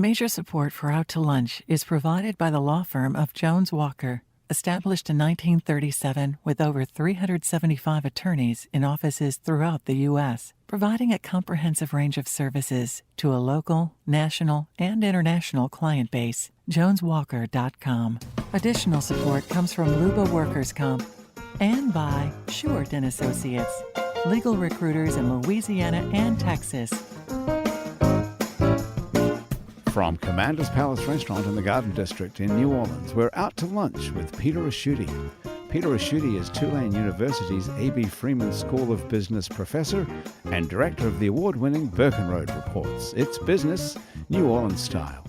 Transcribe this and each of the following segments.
Major support for Out to Lunch is provided by the law firm of Jones Walker, established in 1937 with over 375 attorneys in offices throughout the U.S., providing a comprehensive range of services to a local, national, and international client base. JonesWalker.com. Additional support comes from Luba Workers' Comp and by Short & Associates, legal recruiters in Louisiana and Texas. From Commander's Palace Restaurant in the Garden District in New Orleans, we're out to lunch with Peter Asciutti. Peter Asciutti is Tulane University's A.B. Freeman School of Business professor and director of the award-winning Birkenroad Reports. It's business, New Orleans style.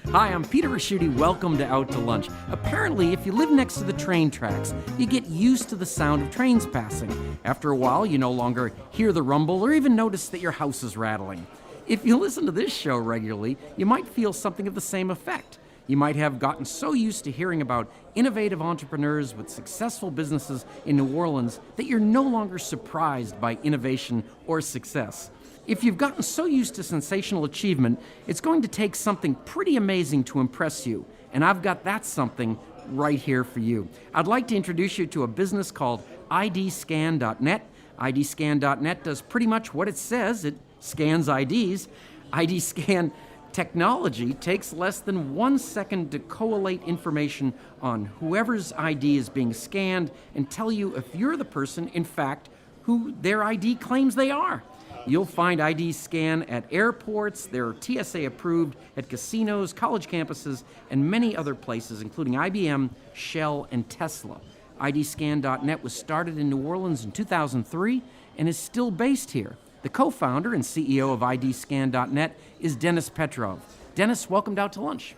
Hi, I'm Peter Asciutti. Welcome to Out to Lunch. Apparently, if you live next to the train tracks, you get used to the sound of trains passing. After a while, you no longer hear the rumble or even notice that your house is rattling. If you listen to this show regularly, you might feel something of the same effect. You might have gotten so used to hearing about innovative entrepreneurs with successful businesses in New Orleans that you're no longer surprised by innovation or success. If you've gotten so used to sensational achievement, it's going to take something pretty amazing to impress you. And I've got that something right here for you. I'd like to introduce you to a business called IDScan.net. IDScan.net does pretty much what it says. It scans IDs. IDScan technology takes less than 1 second to collate information on whoever's ID is being scanned and tell you if you're the person, in fact, who their ID claims they are. You'll find IDScan at airports, they're TSA approved at casinos, college campuses, and many other places, including IBM, Shell, and Tesla. IDScan.net was started in New Orleans in 2003 and is still based here. The co-founder and CEO of IDScan.net is Denis Petrov. Denis, welcome to Out to Lunch.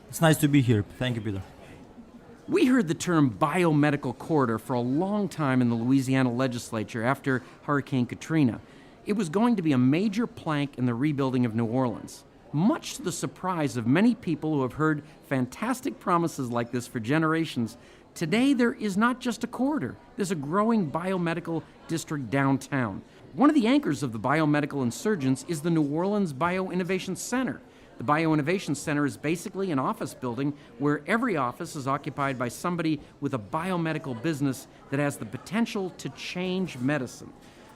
It's nice to be here. Thank you, Peter. We heard the term biomedical corridor for a long time in the Louisiana legislature after Hurricane Katrina. It was going to be a major plank in the rebuilding of New Orleans. Much to the surprise of many people who have heard fantastic promises like this for generations, today there is not just a corridor. There's a growing biomedical district downtown. One of the anchors of the biomedical insurgence is the New Orleans BioInnovation Center. The BioInnovation Center is basically an office building where every office is occupied by somebody with a biomedical business that has the potential to change medicine.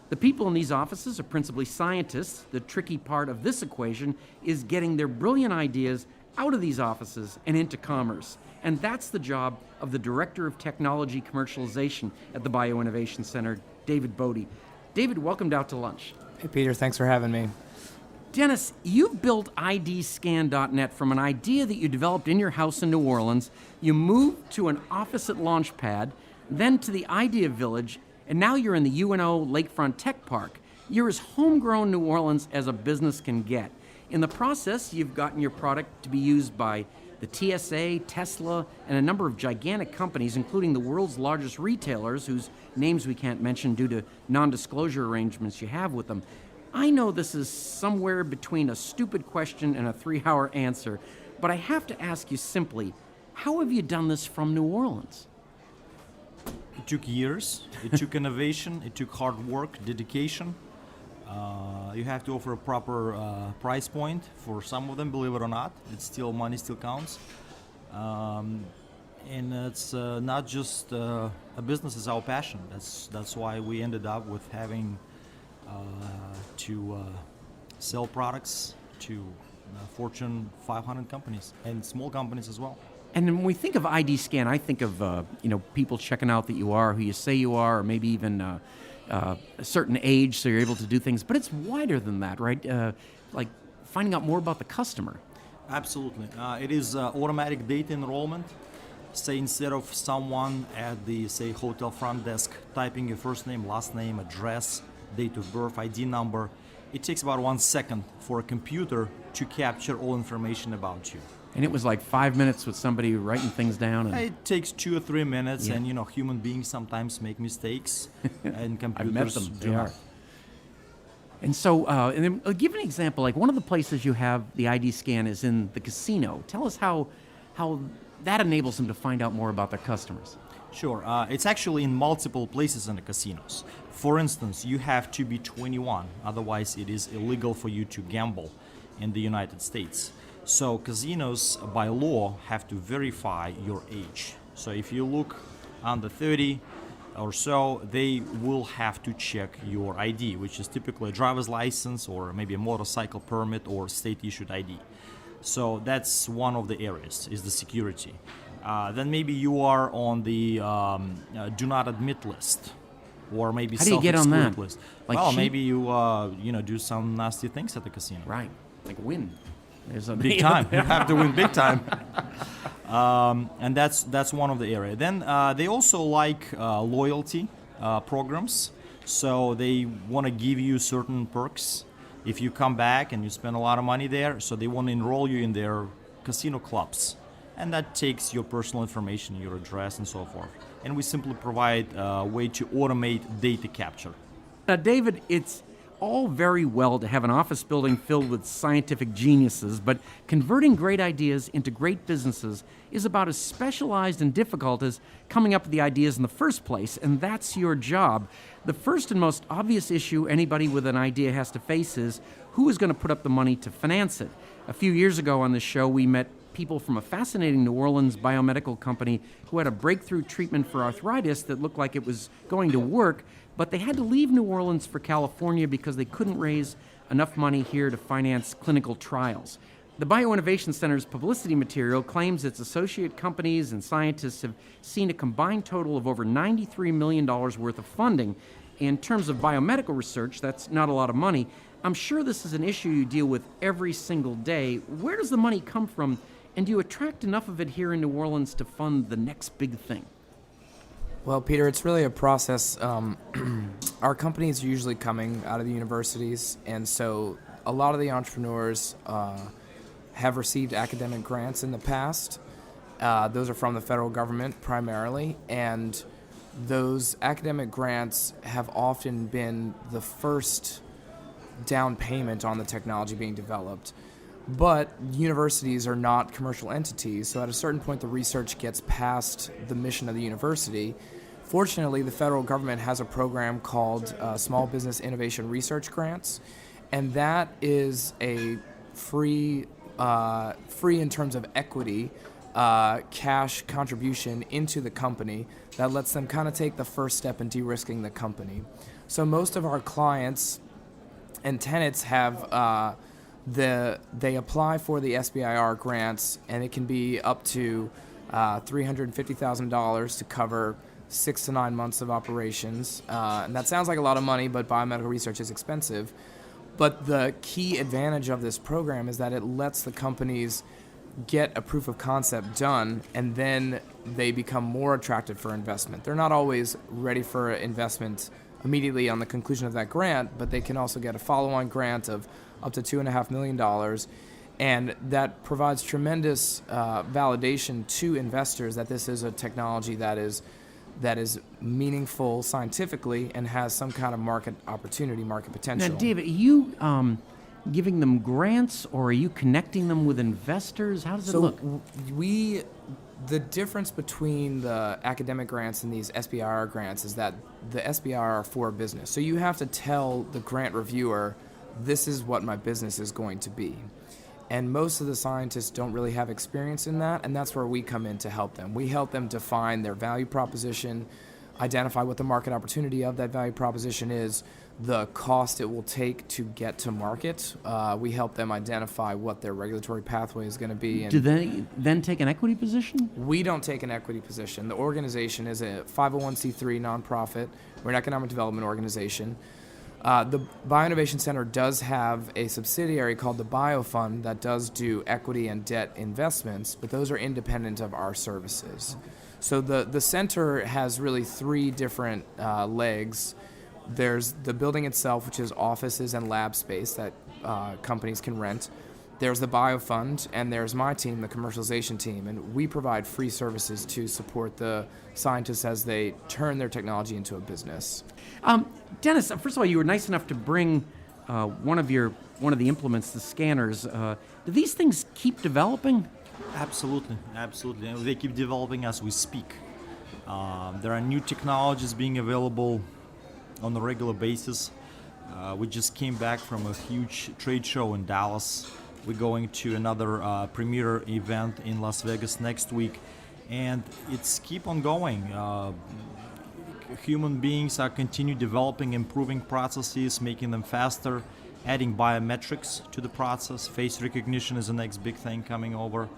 The people in these offices are principally scientists. The tricky part of this equation is getting their brilliant ideas out of these offices and into commerce. And that's the job of the Director of Technology Commercialization at the BioInnovation Center, David Bodie. David, welcome to Out to Lunch. Hey, Peter, thanks for having me. Dennis, you've built IDScan.net from an idea that you developed in your house in New Orleans. You moved to an office at Launchpad, then to the Idea Village, and now you're in the UNO Lakefront Tech Park. You're as homegrown New Orleans as a business can get. In the process, you've gotten your product to be used by the TSA, Tesla, and a number of gigantic companies, including the world's largest retailers, whose names we can't mention due to non-disclosure arrangements you have with them. I know this is somewhere between a stupid question and a 3-hour answer, but I have to ask you simply, how have you done this from New Orleans? It took years, it took innovation, it took hard work, dedication. You have to offer a proper price point for some of them, believe it or not. It's still, money still counts. And it's not just a business, it's our passion. That's why we ended up with having to sell products to Fortune 500 companies and small companies as well. And when we think of IDScan, I think of people checking out that you are who you say you are, or maybe even a certain age, so you're able to do things. But it's wider than that, right? Like finding out more about the customer. Absolutely. It is automatic data enrollment. Say instead of someone at the, say, hotel front desk typing your first name, last name, address, date of birth, ID number, it takes about 1 second for a computer to capture all information about you. And it was like 5 minutes with somebody writing things down. And it takes 2 or 3 minutes, yeah. And human beings sometimes make mistakes, and computers I've met them. do They not. are. And so, and then give an example. Like one of the places you have the ID scan is in the casino. Tell us how that enables them to find out more about their customers. Sure. It's actually in multiple places in the casinos. For instance, you have to be 21, otherwise it is illegal for you to gamble in the United States. So casinos, by law, have to verify your age. So if you look under 30 or so, they will have to check your ID, which is typically a driver's license or maybe a motorcycle permit or state-issued ID. So that's one of the areas, is the security. Then maybe you are on the do not admit list, or maybe How do you get on that? list. Like well, cheat? maybe you do some nasty things at the casino. Right, like win. There's a Big time. You have to win big time. And that's one of the area. Then they also like loyalty programs. So they want to give you certain perks if you come back and you spend a lot of money there. So they want to enroll you in their casino clubs. And that takes your personal information, your address, and so forth. And we simply provide a way to automate data capture. Now, David, it's all very well to have an office building filled with scientific geniuses, but converting great ideas into great businesses is about as specialized and difficult as coming up with the ideas in the first place, and that's your job. The first and most obvious issue anybody with an idea has to face is who is going to put up the money to finance it. A few years ago on this show, we met people from a fascinating New Orleans biomedical company who had a breakthrough treatment for arthritis that looked like it was going to work, but they had to leave New Orleans for California because they couldn't raise enough money here to finance clinical trials. The BioInnovation Center's publicity material claims its associate companies and scientists have seen a combined total of over $93 million worth of funding. In terms of biomedical research, that's not a lot of money. I'm sure this is an issue you deal with every single day. Where does the money come from, and do you attract enough of it here in New Orleans to fund the next big thing? Well, Peter, it's really a process. Our companies are usually coming out of the universities, and so a lot of the entrepreneurs have received academic grants in the past. Those are from the federal government primarily, and those academic grants have often been the first down payment on the technology being developed. But universities are not commercial entities, so at a certain point the research gets past the mission of the university. Fortunately, the federal government has a program called Small Business Innovation Research Grants, and that is a free in terms of equity, cash contribution into the company that lets them kind of take the first step in de-risking the company. So most of our clients and tenants have they apply for the SBIR grants, and it can be up to $350,000 to cover 6 to 9 months of operations. And that sounds like a lot of money, but biomedical research is expensive. But the key advantage of this program is that it lets the companies get a proof of concept done, and then they become more attractive for investment. They're not always ready for investment immediately on the conclusion of that grant, but they can also get a follow-on grant of up to $2.5 million, and that provides tremendous validation to investors that this is a technology that is meaningful scientifically and has some kind of market opportunity, market potential. Now, David, are you giving them grants, or are you connecting them with investors? How does it look? The difference between the academic grants and these SBIR grants is that the SBIR are for business. So you have to tell the grant reviewer, this is what my business is going to be. And most of the scientists don't really have experience in that, and that's where we come in to help them. We help them define their value proposition, identify what the market opportunity of that value proposition is, the cost it will take to get to market. We help them identify what their regulatory pathway is going to be. And do they then take an equity position? we don't take an equity position. The organization is a 501c3 nonprofit. We're an economic development organization. The BioInnovation Center does have a subsidiary called the BioFund that does do equity and debt investments, but those are independent of our services. So the center has really 3 different legs. There's the building itself, which is offices and lab space that companies can rent. There's the BioFund, and there's my team, the commercialization team, and we provide free services to support the scientists as they turn their technology into a business. Dennis, first of all, you were nice enough to bring one of the implements, the scanners. Do these things keep developing? Absolutely. And they keep developing as we speak. There are new technologies being available on a regular basis. We just came back from a huge trade show in Dallas We're going to another premier event in Las Vegas next week, and it's keep on going. Human beings are continue developing, improving processes, making them faster, adding biometrics to the process. Face recognition is the next big thing coming over.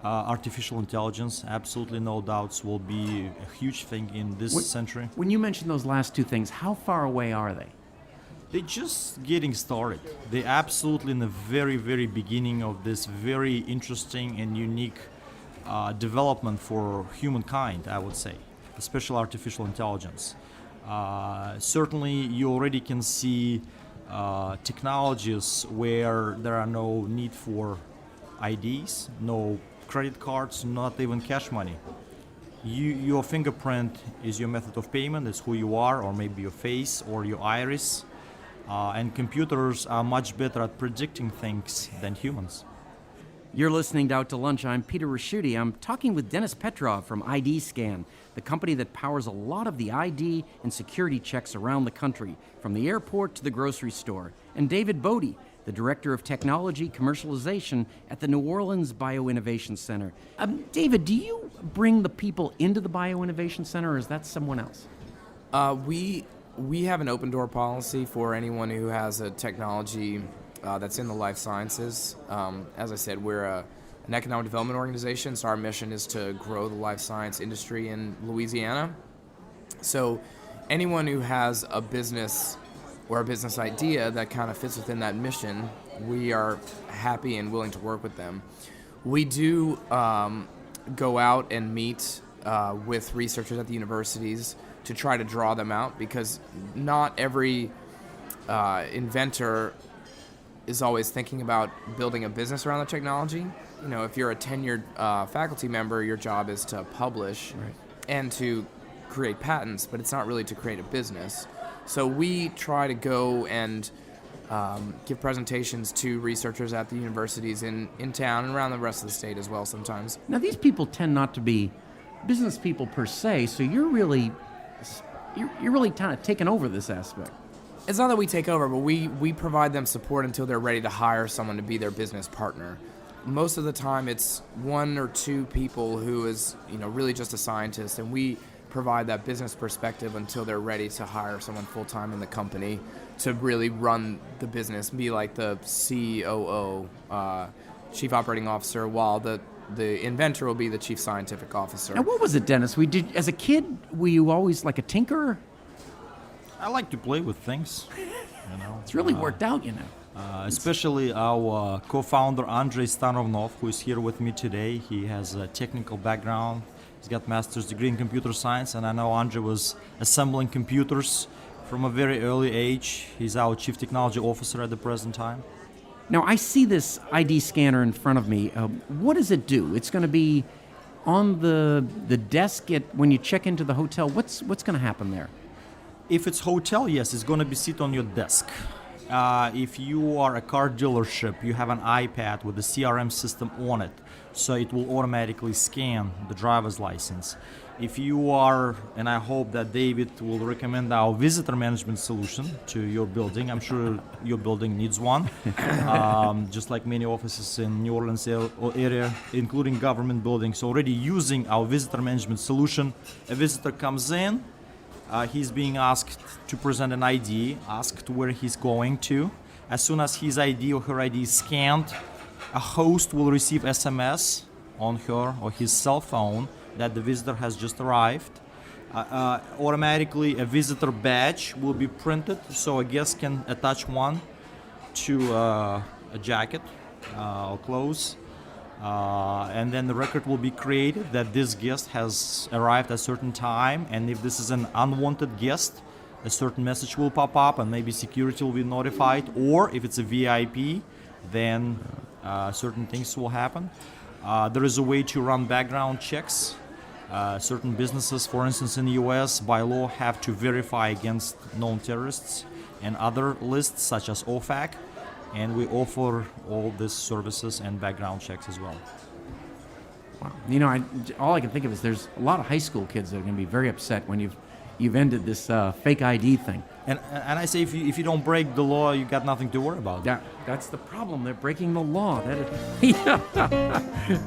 Artificial intelligence, absolutely no doubts, will be a huge thing in this century. When you mentioned those last two things, how far away are they? They're just getting started. They're absolutely in the very, very beginning of this very interesting and unique development for humankind, I would say, especially artificial intelligence. Certainly, you already can see technologies where there are no need for IDs, no credit cards, not even cash money. Your fingerprint is your method of payment, it's who you are, or maybe your face or your iris. And computers are much better at predicting things than humans. You're listening to Out to Lunch. I'm Peter Raschuti. I'm talking with Denis Petrov from IDScan, the company that powers a lot of the ID and security checks around the country, from the airport to the grocery store. And David Bodie, the Director of Technology Commercialization at the New Orleans BioInnovation Center. David, do you bring the people into the BioInnovation Center, or is that someone else? We have an open door policy for anyone who has a technology that's in the life sciences. As I said, we're an economic development organization, so our mission is to grow the life science industry in Louisiana. So anyone who has a business or a business idea that kind of fits within that mission, we are happy and willing to work with them. We do go out and meet with researchers at the universities to try to draw them out, because not every inventor is always thinking about building a business around the technology. You know, if you're a tenured faculty member, your job is to publish and to create patents, but it's not really to create a business. So we try to go and give presentations to researchers at the universities in town and around the rest of the state as well sometimes. Now, these people tend not to be business people per se, so you're really kind of taking over this aspect. It's not that we take over, but we provide them support until they're ready to hire someone to be their business partner. Most of the time, it's one or two people who is, really just a scientist, and we provide that business perspective until they're ready to hire someone full-time in the company to really run the business, be like the COO, Chief Operating Officer, while the inventor will be the Chief Scientific Officer. And what was it, Dennis? As a kid, were you always like a tinkerer? I like to play with things. It's really worked out, Especially our co-founder, Andrei Stanovnov, who is here with me today. He has a technical background. He's got a master's degree in computer science, and I know Andrei was assembling computers from a very early age. He's our Chief Technology Officer at the present time. Now, I see this ID scanner in front of me. What does it do? It's going to be on the desk when you check into the hotel. What's going to happen there? If it's hotel, yes, it's going to be sit on your desk. If you are a car dealership, you have an iPad with a CRM system on it, so it will automatically scan the driver's license. If you are, and I hope that David will recommend our visitor management solution to your building. I'm sure your building needs one, just like many offices in New Orleans area, including government buildings, already using our visitor management solution. A visitor comes in, he's being asked to present an ID, asked where he's going to. As soon as his ID or her ID is scanned, a host will receive SMS on her or his cell phone that the visitor has just arrived. Automatically, a visitor badge will be printed, so a guest can attach one to a jacket or clothes. And then the record will be created that this guest has arrived at a certain time, and if this is an unwanted guest, a certain message will pop up and maybe security will be notified, or if it's a VIP, then certain things will happen. There is a way to run background checks. Certain businesses, for instance in the US, by law have to verify against known terrorists and other lists such as OFAC, and we offer all these services and background checks as well. Wow. All I can think of is there's a lot of high school kids that are going to be very upset when you've ended this fake ID thing. And I say, if you don't break the law, you got nothing to worry about. That's the problem. They're breaking the law. That is.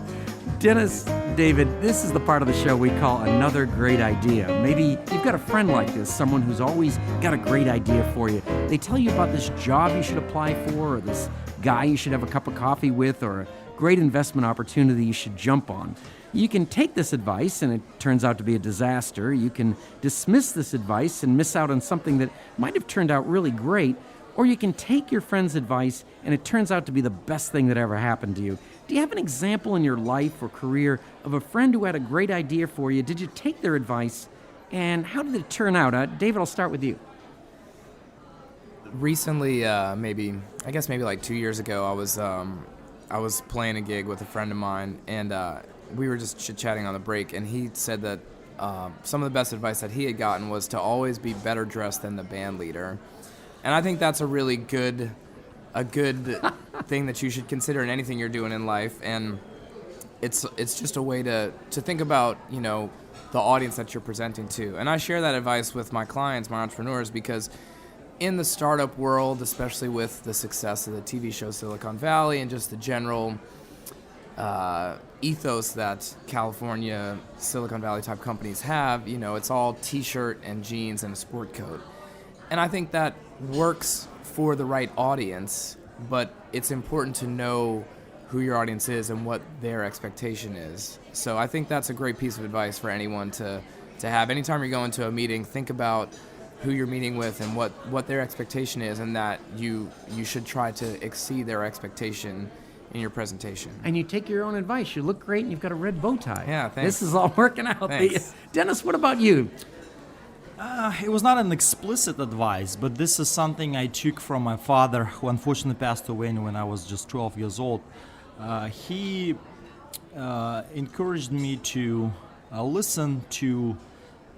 Dennis, David, this is the part of the show we call Another Great Idea. Maybe you've got a friend like this, someone who's always got a great idea for you. They tell you about this job you should apply for, or this guy you should have a cup of coffee with, or a great investment opportunity you should jump on. You can take this advice and it turns out to be a disaster. You can dismiss this advice and miss out on something that might have turned out really great. Or you can take your friend's advice and it turns out to be the best thing that ever happened to you. Do you have an example in your life or career of a friend who had a great idea for you? Did you take their advice and how did it turn out? David, I'll start with you. Recently, maybe like 2 years ago, I was playing a gig with a friend of mine, and we were just chit-chatting on the break, and he said that some of the best advice that he had gotten was to always be better dressed than the band leader. And I think that's a really good thing that you should consider in anything you're doing in life. And it's just a way to think about, the audience that you're presenting to. And I share that advice with my clients, my entrepreneurs, because in the startup world, especially with the success of the TV show Silicon Valley and just the general ethos that California, Silicon Valley type companies have, it's all t-shirt and jeans and a sport coat. And I think that works for the right audience, but it's important to know who your audience is and what their expectation is. So I think that's a great piece of advice for anyone to have. Anytime you're going to a meeting, think about who you're meeting with and what their expectation is, and that you should try to exceed their expectation in your presentation. And you take your own advice. You look great and you've got a red bow tie. Yeah, thanks. This is all working out. Thanks. Dennis, what about you? It was not an explicit advice, but this is something I took from my father, who unfortunately passed away when I was just 12 years old. He encouraged me to listen to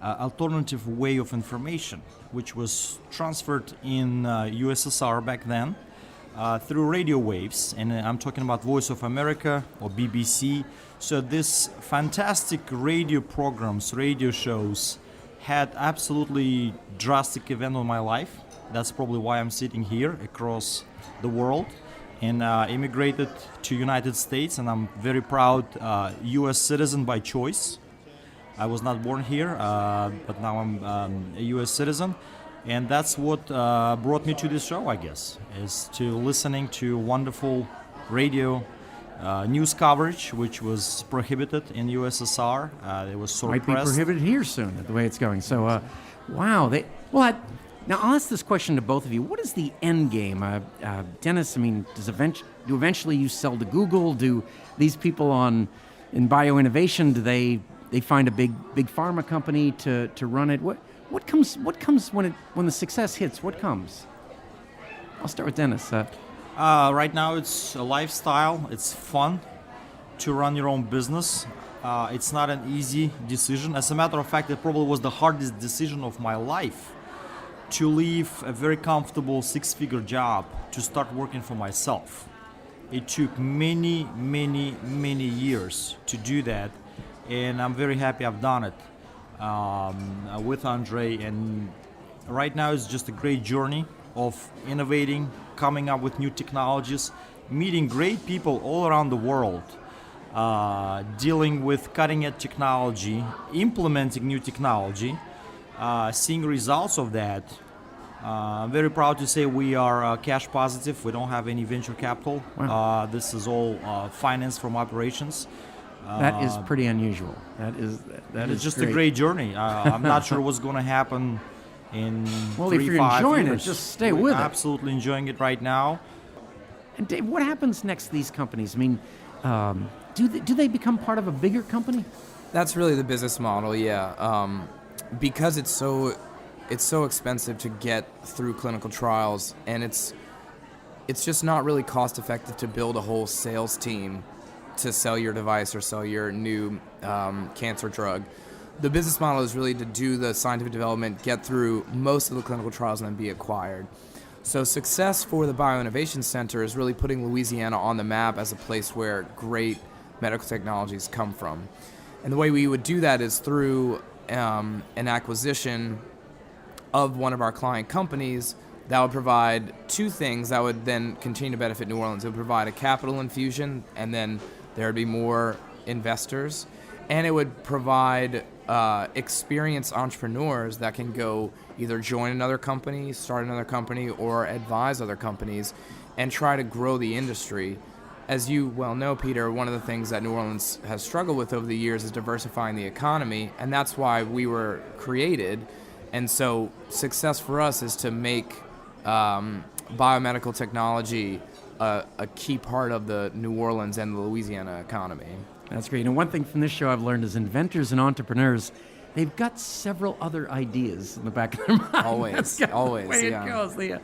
alternative way of information, which was transferred in USSR back then through radio waves, and I'm talking about Voice of America or BBC. So these fantastic radio programs, radio shows, had absolutely drastic event on my life. That's probably why I'm sitting here across the world, and immigrated to United States, and I'm very proud U.S. citizen by choice. I was not born here, but now I'm a U.S. citizen, and that's what brought me to this show, I guess, is to listening to wonderful radio news coverage, which was prohibited in USSR. It was suppressed. Might be prohibited here soon, the way it's going. So, wow. Now, I'll ask this question to both of you. What is the end game? Dennis, I mean, do eventually you sell to Google? Do these people in bioinnovation, do they find a big pharma company to run it? What comes when the success hits? What comes? I'll start with Dennis. Right now it's a lifestyle. It's fun to run your own business. It's not an easy decision. As a matter of fact, it probably was the hardest decision of my life to leave a very comfortable six-figure job to start working for myself. It took many years to do that, and I'm very happy I've done it with Andre. And right now it's just a great journey of innovating, coming up with new technologies, meeting great people all around the world, dealing with cutting-edge technology, implementing new technology, seeing results of that. I'm very proud to say we are cash positive. We don't have any venture capital. Wow. This is all financed from operations. That is pretty unusual. That it's is just great. a great journey. I'm not sure what's going to happen in well, 3-5 if you're enjoying years. it, just stay with it. Absolutely enjoying it right now. And Dave, what happens next to these companies? I mean, do they become part of a bigger company? That's really the business model, yeah. Because it's so expensive to get through clinical trials, and it's just not really cost effective to build a whole sales team to sell your device or sell your new cancer drug. The business model is really to do the scientific development, get through most of the clinical trials, and then be acquired. So success for the BioInnovation Center is really putting Louisiana on the map as a place where great medical technologies come from. And the way we would do that is through an acquisition of one of our client companies that would provide two things that would then continue to benefit New Orleans. It would provide a capital infusion, and then there would be more investors, and it would provide experienced entrepreneurs that can go either join another company, start another company, or advise other companies and try to grow the industry. As you well know, Peter, one of the things that New Orleans has struggled with over the years is diversifying the economy, and that's why we were created. And so success for us is to make biomedical technology a key part of the New Orleans and the Louisiana economy. That's great. And one thing from this show I've learned is inventors and entrepreneurs, they've got several other ideas in the back of their mind. Always, always, the way yeah. it goes.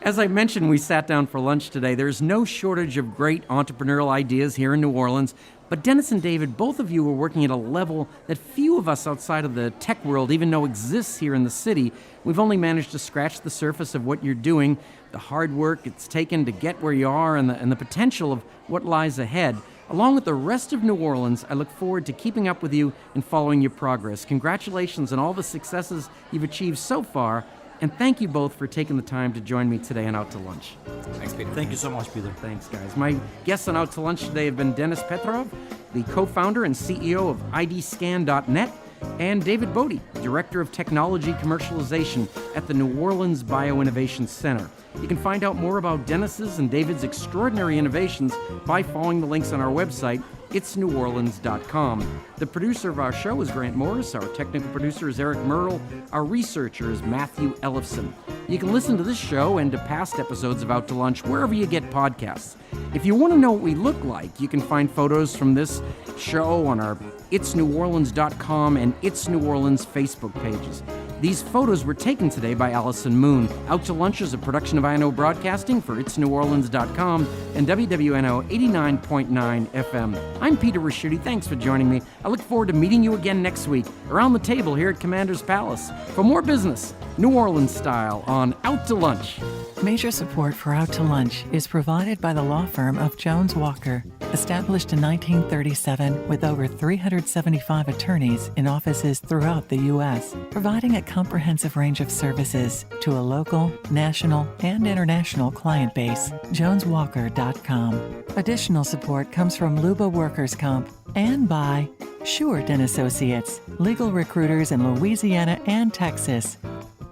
As I mentioned, we sat down for lunch today. There's no shortage of great entrepreneurial ideas here in New Orleans. But Dennis and David, both of you are working at a level that few of us outside of the tech world even know exists here in the city. We've only managed to scratch the surface of what you're doing, the hard work it's taken to get where you are, and the potential of what lies ahead. Along with the rest of New Orleans, I look forward to keeping up with you and following your progress. Congratulations on all the successes you've achieved so far, and thank you both for taking the time to join me today on Out to Lunch. Thanks, Peter. Thank you so much, Peter. Thanks, guys. My guests on Out to Lunch today have been Denis Petrov, the co-founder and CEO of IDScan.net, and David Bodie, Director of Technology Commercialization at the Orleans BioInnovation Center. You can find out more about Dennis's and David's extraordinary innovations by following the links on our website, itsneworleans.com. The producer of our show is Grant Morris. Our technical producer is Eric Merle. Our researcher is Matthew Ellefson. You can listen to this show and to past episodes of Out to Lunch wherever you get podcasts. If you want to know what we look like, you can find photos from this show on our itsneworleans.com and It's New Orleans Facebook pages. These photos were taken today by Alison Moon. Out to Lunch is a production of INO Broadcasting for itsneworleans.com and WWNO 89.9 FM. I'm Peter Raschuti. Thanks for joining me. I look forward to meeting you again next week around the table here at Commander's Palace for more business, New Orleans style, on Out to Lunch. Major support for Out to Lunch is provided by the law firm of Jones Walker, established in 1937 with over 375 attorneys in offices throughout the U.S., providing a comprehensive range of services to a local, national, and international client base. JonesWalker.com. Additional support comes from Luba Workers' Comp and by Short & Associates, legal recruiters in Louisiana and Texas.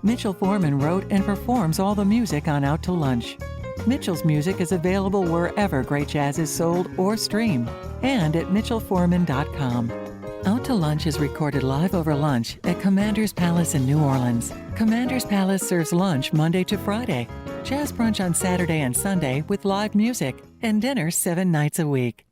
Mitchell Foreman wrote and performs all the music on Out to Lunch. Mitchell's music is available wherever great jazz is sold or streamed, and at mitchellforeman.com. Out to Lunch is recorded live over lunch at Commander's Palace in New Orleans. Commander's Palace serves lunch Monday to Friday, jazz brunch on Saturday and Sunday with live music, and dinner 7 nights a week.